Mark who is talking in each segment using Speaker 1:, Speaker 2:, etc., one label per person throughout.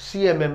Speaker 1: CMM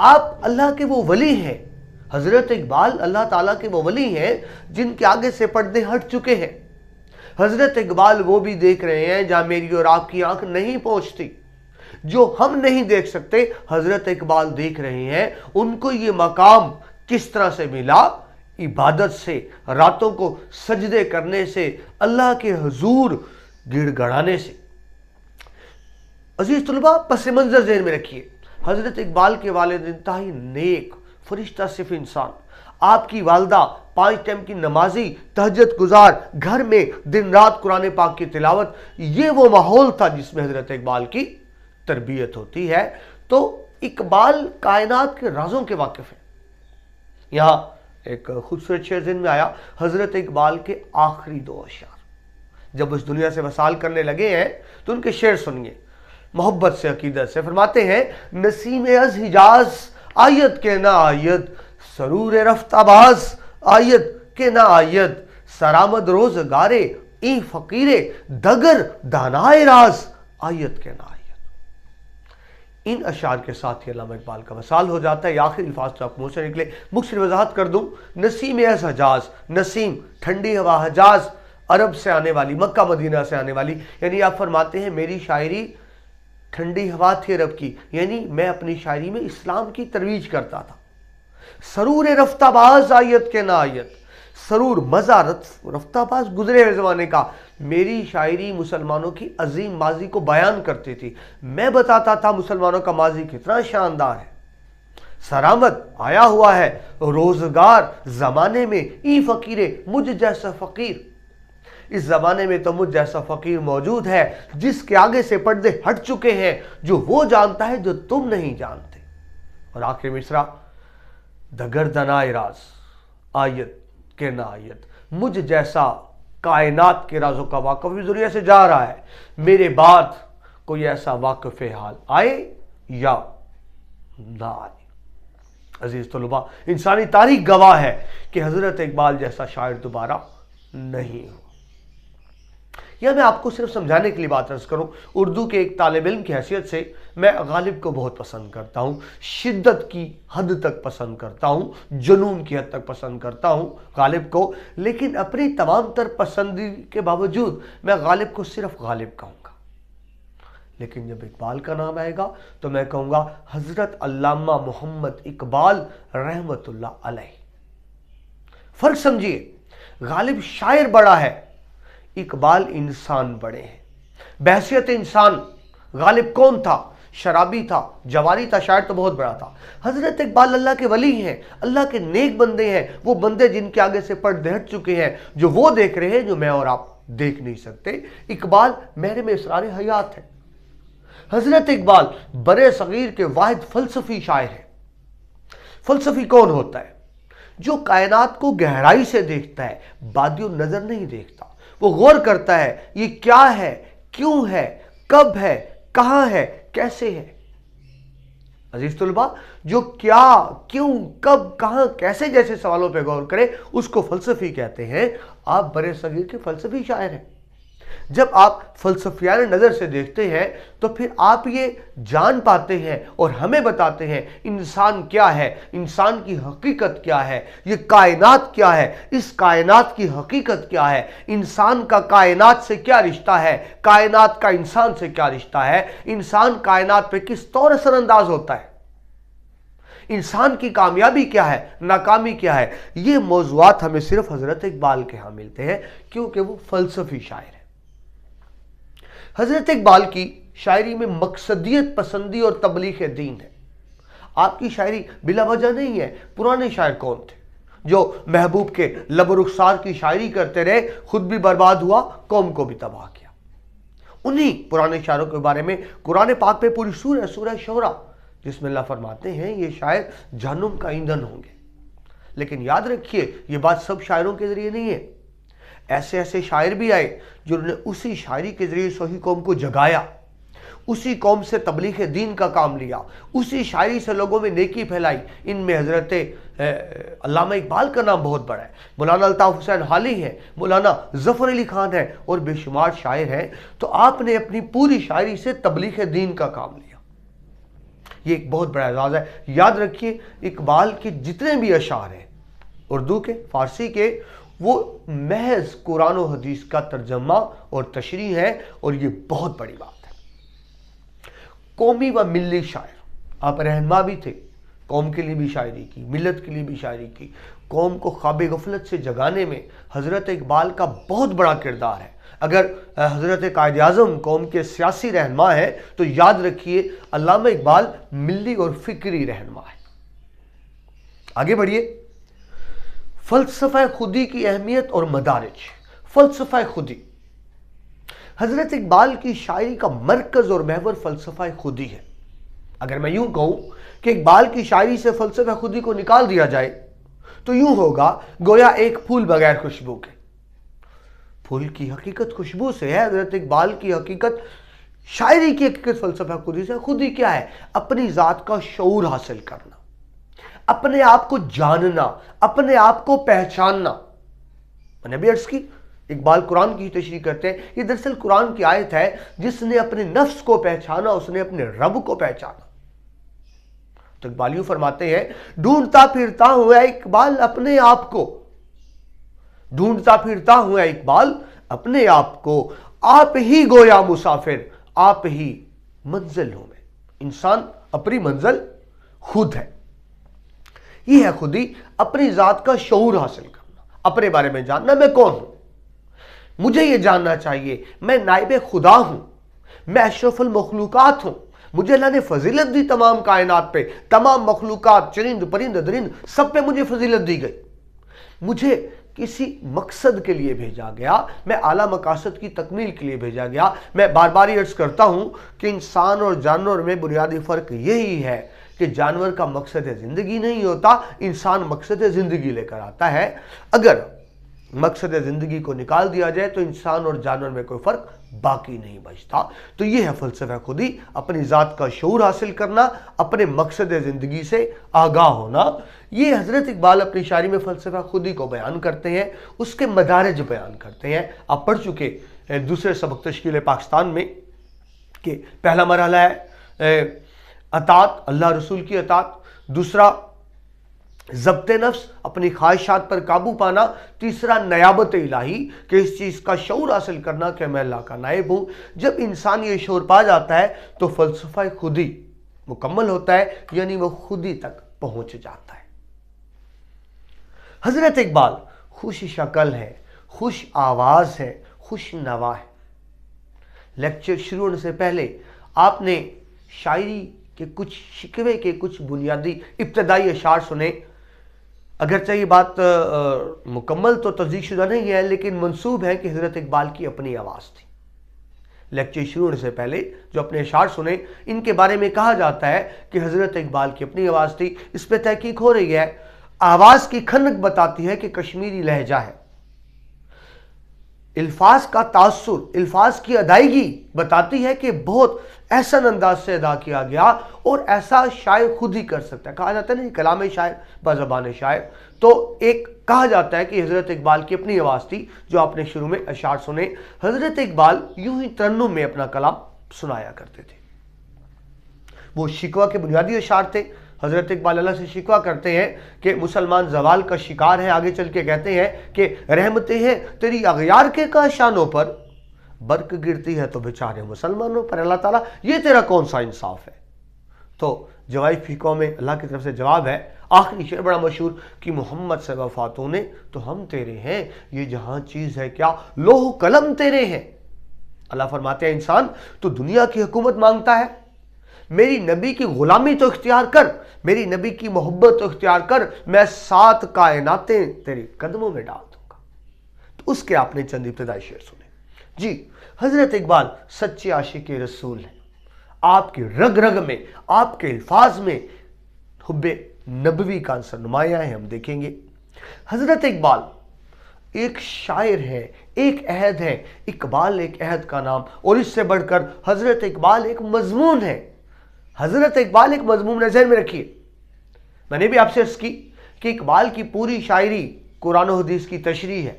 Speaker 1: آپ اللہ کے وہ ولی ہیں، حضرت اقبال اللہ تعالیٰ کے وہ ولی ہیں جن کے آگے سے پردے ہٹ چکے ہیں۔ حضرت اقبال وہ بھی دیکھ رہے ہیں جہاں میری اور آپ کی آنکھ نہیں پہنچتی، جو ہم نہیں دیکھ سکتے حضرت اقبال دیکھ رہے ہیں۔ ان کو یہ مقام کس طرح سے ملا؟ عبادت سے، راتوں کو سجدے کرنے سے، اللہ کے حضور گڑ گڑانے سے۔ عزیز طلباء، پس منظر ذہن میں رکھیے، حضرت اقبال کے والد انتہائی نیک، فرشتہ صف انسان، آپ کی والدہ 5 ٹائم کی نمازی، تہجد گزار، گھر میں دن رات قرآن پاک کی تلاوت، یہ وہ ماحول تھا جس میں حضرت اقبال کی تربیت ہوتی ہے۔ تو اقبال کائنات کے رازوں کے واقف ہیں۔ یہاں ایک خوبصورت شعر ذہن میں آیا، حضرت اقبال کے آخری 2 اشعار جب اس دنیا سے وصال کرنے لگے ہیں تو ان کے شعر سنیے محبت سے، عقیدت سے۔ فرماتے ہیں، نسیم از حجاز آیت کے نہ آیت، سرور رفت آباز آیت کے نہ آیت، سرآمد روزگارے ای فقیرے دگر دانائے راز آیت کے نہ آیت۔ ان اشعار کے ساتھ ہی علامہ اقبال کا وصال ہو جاتا ہے۔ یہ آخری الفاظ تو آپ منہ سے نکلے، مختصر وضاحت کر دوں۔ نسیم از حجاز، نسیم ٹھنڈی ہوا، حجاز عرب سے آنے والی، مکہ مدینہ سے آنے والی، یعنی آپ فرماتے ہیں میری شاعری ٹھنڈی ہوا تھی عرب کی، یعنی میں اپنی شاعری میں اسلام کی ترویج کرتا تھا۔ سرور رفتہ باز آیت کے نہ آیت، سرور مزہ رفتہ باز گزرے ہوئے زمانے کا، میری شاعری مسلمانوں کی عظیم ماضی کو بیان کرتی تھی، میں بتاتا تھا مسلمانوں کا ماضی کتنا شاندار ہے۔ سرآمد آیا ہوا ہے روزگار زمانے میں، ای فقیرے مجھ جیسا فقیر، اس زمانے میں تو مجھ جیسا فقیر موجود ہے جس کے آگے سے پردے ہٹ چکے ہیں، جو وہ جانتا ہے جو تم نہیں جانتے۔ اور آخری مصرع، دگر دنائے راز آیت کے نہ آیت، مجھ جیسا کائنات کے رازوں کا واقف اس دنیا سے جا رہا ہے، میرے بعد کوئی ایسا واقف حال آئے یا نہ آئے۔ عزیز طلباء، انسانی تاریخ گواہ ہے کہ حضرت اقبال جیسا شاعر دوبارہ نہیں ہو۔ یا میں آپ کو صرف سمجھانے کے لیے بات عرض کروں، اردو کے ایک طالب علم کی حیثیت سے میں غالب کو بہت پسند کرتا ہوں، شدت کی حد تک پسند کرتا ہوں، جنون کی حد تک پسند کرتا ہوں غالب کو، لیکن اپنی تمام تر پسندی کے باوجود میں غالب کو صرف غالب کہوں گا۔ لیکن جب اقبال کا نام آئے گا تو میں کہوں گا حضرت علامہ محمد اقبال رحمت اللہ علیہ۔ فرق سمجھیے، غالب شاعر بڑا ہے، اقبال انسان بڑے ہیں۔ بحیثیت انسان غالب کون تھا؟ شرابی تھا، جواری تھا، شاعر تو بہت بڑا تھا۔ حضرت اقبال اللہ کے ولی ہیں، اللہ کے نیک بندے ہیں، وہ بندے جن کے آگے سے پردے ہٹ چکے ہیں، جو وہ دیکھ رہے ہیں جو میں اور آپ دیکھ نہیں سکتے۔ اقبال محرم اسرار حیات ہے۔ حضرت اقبال برے صغیر کے واحد فلسفی شاعر ہیں۔ فلسفی کون ہوتا ہے؟ جو کائنات کو گہرائی سے دیکھتا ہے، بادی نظر نہیں دیکھتا، وہ غور کرتا ہے یہ کیا ہے، کیوں ہے، کب ہے، کہاں ہے، کیسے ہے۔ عزیز طلباء، جو کیا، کیوں، کب، کہاں، کیسے جیسے سوالوں پہ غور کرے اس کو فلسفی کہتے ہیں۔ آپ برے صغیر کے فلسفی شاعر ہیں۔ جب آپ فلسفیانہ نظر سے دیکھتے ہیں تو پھر آپ یہ جان پاتے ہیں اور ہمیں بتاتے ہیں انسان کیا ہے، انسان کی حقیقت کیا ہے، یہ کائنات کیا ہے، اس کائنات کی حقیقت کیا ہے، انسان کا کائنات سے کیا رشتہ ہے، کائنات کا انسان سے کیا رشتہ ہے، انسان کائنات پہ کس طور اثر انداز ہوتا ہے، انسان کی کامیابی کیا ہے، ناکامی کیا ہے۔ یہ موضوعات ہمیں صرف حضرت اقبال کے ہاں ملتے ہیں کیونکہ وہ فلسفی شاعر ہیں۔ حضرت اقبال کی شاعری میں مقصدیت پسندی اور تبلیغ دین ہے۔ آپ کی شاعری بلا وجہ نہیں ہے۔ پرانے شاعر کون تھے جو محبوب کے لب و رخسار کی شاعری کرتے رہے، خود بھی برباد ہوا، قوم کو بھی تباہ کیا۔ انہی پرانے شاعروں کے بارے میں قرآن پاک پہ پوری سورہ شعراء جس میں اللہ فرماتے ہیں یہ شاعر جہنم کا ایندھن ہوں گے۔ لیکن یاد رکھیے یہ بات سب شاعروں کے ذریعے نہیں ہے، ایسے ایسے شاعر بھی آئے جنہوں نے اسی شاعری کے ذریعے صحیح قوم کو جگایا، اسی قوم سے تبلیغ دین کا کام لیا، اسی شاعری سے لوگوں میں نیکی پھیلائی۔ ان میں حضرت علامہ اقبال کا نام بہت بڑا ہے، مولانا الطاف حسین حالی ہیں، مولانا ظفر علی خان ہیں اور بے شمار شاعر ہیں۔ تو آپ نے اپنی پوری شاعری سے تبلیغ دین کا کام لیا۔ یہ ایک بہت بڑا اعزاز ہے۔ یاد رکھیے اقبال کے جتنے بھی اشعار ہیں اردو کے، فارسی کے، وہ محض قرآن و حدیث کا ترجمہ اور تشریح ہے، اور یہ بہت بڑی بات ہے۔ قومی و ملی شاعر، آپ رہنما بھی تھے، قوم کے لیے بھی شاعری کی، ملت کے لیے بھی شاعری کی۔ قوم کو خواب غفلت سے جگانے میں حضرت اقبال کا بہت بڑا کردار ہے۔ اگر حضرت قائد اعظم قوم کے سیاسی رہنما ہے تو یاد رکھیے علامہ اقبال ملی اور فکری رہنما ہے۔ آگے بڑھیے، فلسفہ خودی کی اہمیت اور مدارج۔ فلسفہ خودی، حضرت اقبال کی شاعری کا مرکز اور محور فلسفہ خودی ہے۔ اگر میں یوں کہوں کہ اقبال کی شاعری سے فلسفہ خودی کو نکال دیا جائے تو یوں ہوگا گویا ایک پھول بغیر خوشبو کے۔ پھول کی حقیقت خوشبو سے ہے، حضرت اقبال کی حقیقت، شاعری کی حقیقت فلسفہ خودی سے۔ خودی کیا ہے؟ اپنی ذات کا شعور حاصل کرنا، اپنے آپ کو جاننا، اپنے آپ کو پہچاننا۔ میں نے بھی عرض کی اقبال قرآن کی تشریح کرتے ہیں، یہ دراصل قرآن کی آیت ہے، جس نے اپنے نفس کو پہچانا اس نے اپنے رب کو پہچانا۔ تو اقبال یوں فرماتے ہیں، ڈھونڈتا پھرتا ہوں اے اقبال اپنے آپ کو، ڈھونڈتا پھرتا ہوں اے اقبال اپنے آپ کو، آپ ہی گویا مسافر، آپ ہی منزل ہوں میں۔ انسان اپنی منزل خود ہے۔ یہ ہے خودی، اپنی ذات کا شعور حاصل کرنا، اپنے بارے میں جاننا میں کون ہوں۔ مجھے یہ جاننا چاہیے میں نائب خدا ہوں، میں اشرف المخلوقات ہوں، مجھے اللہ نے فضیلت دی تمام کائنات پہ، تمام مخلوقات، چرند پرند درند، سب پہ مجھے فضیلت دی گئی۔ مجھے کسی مقصد کے لیے بھیجا گیا، میں اعلیٰ مقاصد کی تکمیل کے لیے بھیجا گیا۔ میں بار بار یہ عرض کرتا ہوں کہ انسان اور جانور میں بنیادی فرق یہی ہے کہ جانور کا مقصد زندگی نہیں ہوتا، انسان مقصد زندگی لے کر آتا ہے۔ اگر مقصد زندگی کو نکال دیا جائے تو انسان اور جانور میں کوئی فرق باقی نہیں بچتا۔ تو یہ ہے فلسفہ خودی، اپنی ذات کا شعور حاصل کرنا، اپنے مقصد زندگی سے آگاہ ہونا۔ یہ حضرت اقبال اپنی شاعری میں فلسفہ خودی کو بیان کرتے ہیں، اس کے مدارج بیان کرتے ہیں۔ آپ پڑھ چکے دوسرے سبق تشکیل پاکستان میں کہ پہلا مرحلہ ہے اطاعت، اللہ رسول کی اطاعت، دوسرا ضبط نفس، اپنی خواہشات پر قابو پانا، تیسرا نیابت الہی کہ اس چیز کا شعور حاصل کرنا کہ میں اللہ کا نائب ہوں۔ جب انسان یہ شعور پا جاتا ہے تو فلسفہ خودی مکمل ہوتا ہے، یعنی وہ خودی تک پہنچ جاتا ہے۔ حضرت اقبال خوش شکل ہے، خوش آواز ہے، خوش نوا ہے۔ لیکچر شروع ہونے سے پہلے آپ نے شاعری کے کچھ شکوے کے کچھ بنیادی ابتدائی اشعار سنے۔ اگرچہ یہ بات مکمل تو تصدیق شدہ نہیں ہے، لیکن منسوب ہے کہ حضرت اقبال کی اپنی آواز تھی۔ لیکچر شروع ہونے سے پہلے جو اپنے اشعار سنے، ان کے بارے میں کہا جاتا ہے کہ حضرت اقبال کی اپنی آواز تھی۔ اس پہ تحقیق ہو رہی ہے۔ آواز کی کھنک بتاتی ہے کہ کشمیری لہجہ ہے، الفاظ کا تاثر، الفاظ کی ادائیگی بتاتی ہے کہ بہت احسن انداز سے ادا کیا گیا، اور ایسا شاعر خود ہی کر سکتا ہے۔ کہا جاتا ہے نا کلام شاعر بزبان شاعر، تو ایک کہا جاتا ہے کہ حضرت اقبال کی اپنی آواز تھی جو آپ نے شروع میں اشعار سنے۔ حضرت اقبال یوں ہی ترنم میں اپنا کلام سنایا کرتے تھے۔ وہ شکوہ کے بنیادی اشعار تھے۔ حضرت اقبال اللہ سے شکوہ کرتے ہیں کہ مسلمان زوال کا شکار ہے۔ آگے چل کے کہتے ہیں کہ رحمتیں ہیں تیری اغیار کے کاشانوں پر، برق گرتی ہے تو بیچارے مسلمانوں پر۔ اللہ تعالیٰ یہ تیرا کون سا انصاف ہے؟ تو جوائی فقہ میں اللہ کی طرف سے جواب ہے، آخری شعر بڑا مشہور کہ محمد سے وفاتوں نے تو ہم تیرے ہیں، یہ جہاں چیز ہے کیا لوح قلم تیرے ہیں۔ اللہ فرماتے ہیں انسان تو دنیا کی حکومت مانگتا ہے، میری نبی کی غلامی تو اختیار کر، میری نبی کی محبت تو اختیار کر، میں 7 کائناتیں تیرے قدموں میں ڈال دوں گا۔ تو اس کے آپ نے چند ابتدائی شعر سنے۔ جی حضرت اقبال سچے عاشق رسول ہیں۔ آپ کی رگ رگ میں، آپ کے الفاظ میں حب نبوی کا عنصر نمایاں ہے، ہم دیکھیں گے۔ حضرت اقبال ایک شاعر ہے، ایک عہد ہے، اقبال ایک عہد کا نام، اور اس سے بڑھ کر حضرت اقبال ایک مضمون ہے۔ حضرت اقبال ایک مضمون ہے، ذہن میں رکھیے۔ میں نے بھی آپ سے عرض کی کہ اقبال کی پوری شاعری قرآن و حدیث کی تشریح ہے،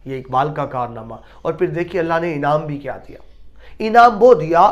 Speaker 1: یہ اقبال کا کارنامہ۔ اور پھر دیکھیے اللہ نے انعام بھی کیا دیا۔ انعام وہ دیا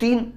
Speaker 1: 3